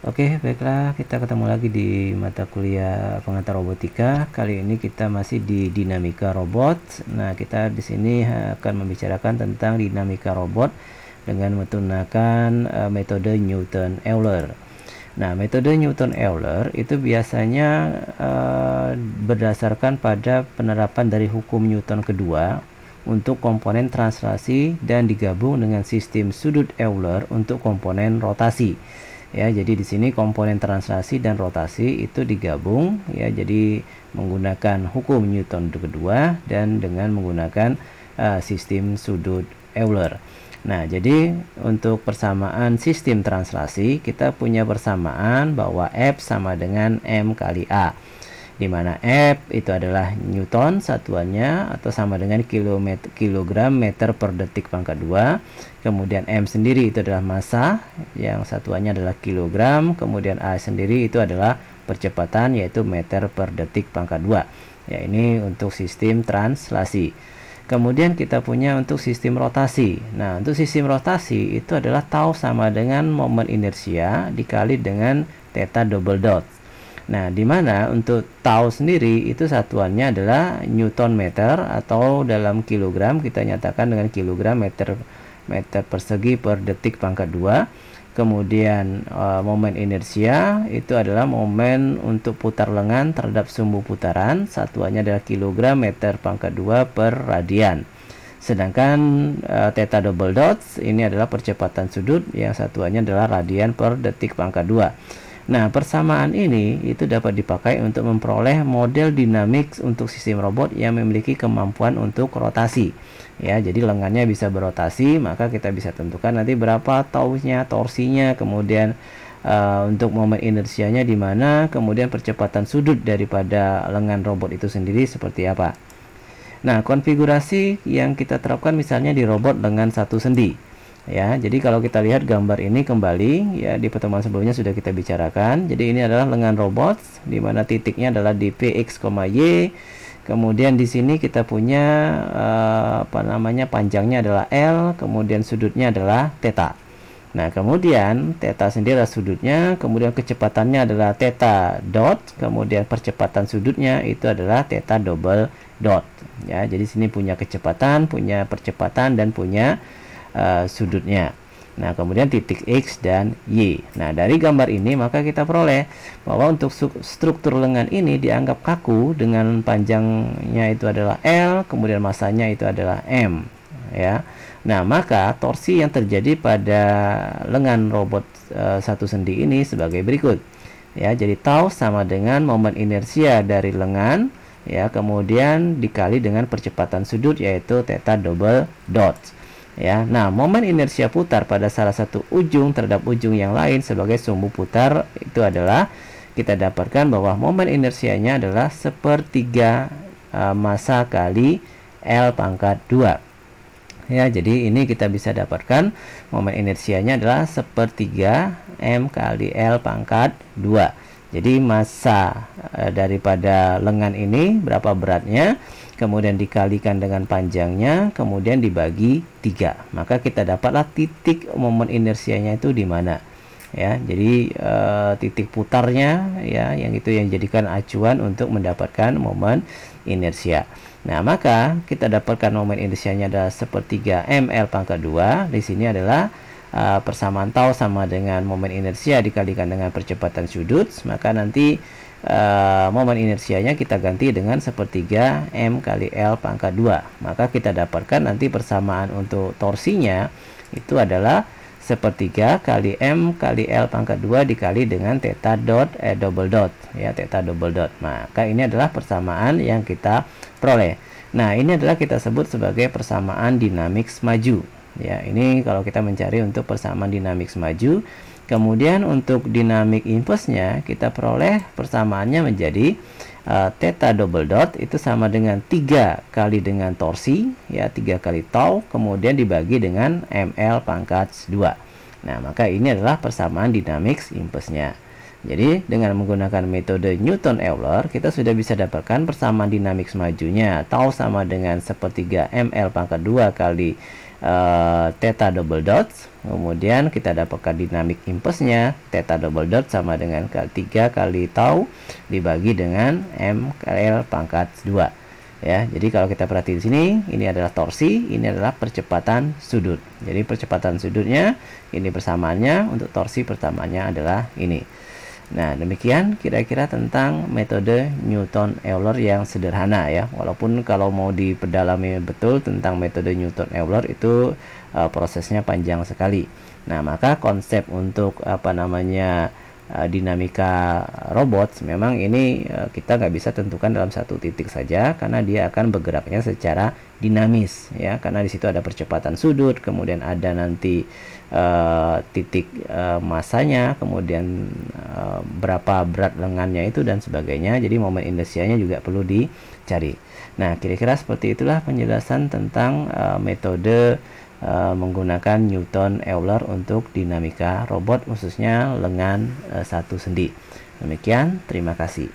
Oke, baiklah, kita ketemu lagi di mata kuliah pengantar robotika. Kali ini kita masih di dinamika robot. Nah, kita di sini akan membicarakan tentang dinamika robot dengan menggunakan metode Newton-Euler. Nah, metode Newton-Euler itu biasanya berdasarkan pada penerapan dari hukum Newton kedua untuk komponen translasi dan digabung dengan sistem sudut Euler untuk komponen rotasi. Ya, jadi di sini komponen translasi dan rotasi itu digabung ya, jadi menggunakan hukum Newton kedua dan dengan menggunakan sistem sudut Euler. Nah, jadi untuk persamaan sistem translasi kita punya persamaan bahwa F sama dengan M kali A, di mana F itu adalah Newton satuannya atau sama dengan kilogram meter per detik pangkat 2. Kemudian M sendiri itu adalah massa yang satuannya adalah kilogram. Kemudian A sendiri itu adalah percepatan yaitu meter per detik pangkat 2. Ya, ini untuk sistem translasi. Kemudian kita punya untuk sistem rotasi. Nah, untuk sistem rotasi itu adalah tau sama dengan momen inersia dikali dengan theta double dot. Nah, di mana untuk tau sendiri itu satuannya adalah Newton meter atau dalam kilogram kita nyatakan dengan kilogram meter persegi per detik pangkat 2. Kemudian momen inersia itu adalah momen untuk putar lengan terhadap sumbu putaran, satuannya adalah kilogram meter pangkat 2 per radian. Sedangkan theta double dots ini adalah percepatan sudut yang satuannya adalah radian per detik pangkat 2. Nah, persamaan ini itu dapat dipakai untuk memperoleh model dinamik untuk sistem robot yang memiliki kemampuan untuk rotasi. Ya, jadi lengannya bisa berotasi, maka kita bisa tentukan nanti berapa taunya, torsinya, kemudian untuk momen inersianya di mana, kemudian percepatan sudut daripada lengan robot itu sendiri seperti apa. Nah, konfigurasi yang kita terapkan misalnya di robot lengan satu sendi. Ya, jadi kalau kita lihat gambar ini kembali ya, di pertemuan sebelumnya sudah kita bicarakan. Jadi ini adalah lengan robot di mana titiknya adalah di Px, Y. Kemudian di sini kita punya panjangnya adalah L, kemudian sudutnya adalah theta. Nah, kemudian theta sendiri adalah sudutnya, kemudian kecepatannya adalah theta dot, kemudian percepatan sudutnya itu adalah theta double dot. Ya, jadi sini punya kecepatan, punya percepatan dan punya sudutnya. Nah, kemudian titik X dan Y. Nah, dari gambar ini maka kita peroleh bahwa untuk struktur lengan ini dianggap kaku dengan panjangnya itu adalah L, kemudian masanya itu adalah M. Ya. Nah, maka torsi yang terjadi pada lengan robot satu sendi ini sebagai berikut. Ya, jadi tau sama dengan momen inersia dari lengan ya, kemudian dikali dengan percepatan sudut yaitu theta double dot. Ya, nah momen inersia putar pada salah satu ujung terhadap ujung yang lain sebagai sumbu putar itu adalah kita dapatkan bahwa momen inersianya adalah sepertiga massa kali L pangkat 2. Ya, jadi ini kita bisa dapatkan momen inersianya adalah sepertiga M kali L pangkat 2. Jadi massa daripada lengan ini berapa beratnya, kemudian dikalikan dengan panjangnya, kemudian dibagi 3. Maka kita dapatlah titik momen inersianya itu di mana. Ya, jadi titik putarnya ya, yang itu yang dijadikan acuan untuk mendapatkan momen inersia. Nah, maka kita dapatkan momen inersianya adalah sepertiga ml pangkat 2. Di sini adalah persamaan tau sama dengan momen inersia dikalikan dengan percepatan sudut, maka nanti momen inersianya kita ganti dengan sepertiga M kali L pangkat 2. Maka kita dapatkan nanti persamaan untuk torsinya itu adalah sepertiga kali M kali L pangkat 2 dikali dengan theta dot double dot ya, theta double dot. Maka ini adalah persamaan yang kita peroleh. Nah, ini adalah kita sebut sebagai persamaan dinamik maju. Ya, ini kalau kita mencari untuk persamaan dinamik maju. Kemudian untuk dinamik impulsnya kita peroleh persamaannya menjadi theta double dot itu sama dengan 3 kali dengan torsi ya, 3 kali tau, kemudian dibagi dengan ml pangkat 2. Nah, maka ini adalah persamaan dinamik impulsnya. Jadi dengan menggunakan metode Newton-Euler kita sudah bisa dapatkan persamaan dinamik majunya tau sama dengan sepertiga ml pangkat 2 kali theta double dots kemudian kita dapatkan dynamic impulse-nya theta double dot sama dengan 3 kali tau dibagi dengan ML pangkat 2 ya. Jadi kalau kita perhatikan di sini, ini adalah torsi, ini adalah percepatan sudut. Jadi percepatan sudutnya ini persamaannya, untuk torsi persamaannya adalah ini. Nah, demikian kira-kira tentang metode Newton-Euler yang sederhana ya. Walaupun kalau mau diperdalami betul tentang metode Newton-Euler itu prosesnya panjang sekali. Nah, maka konsep untuk dinamika robot memang ini kita nggak bisa tentukan dalam satu titik saja, karena dia akan bergeraknya secara dinamis ya, karena di situ ada percepatan sudut, kemudian ada nanti titik masanya, kemudian berapa berat lengannya itu dan sebagainya. Jadi momen inersianya juga perlu dicari. Nah, kira-kira seperti itulah penjelasan tentang metode menggunakan Newton-Euler untuk dinamika robot, khususnya lengan satu sendi. Demikian, terima kasih.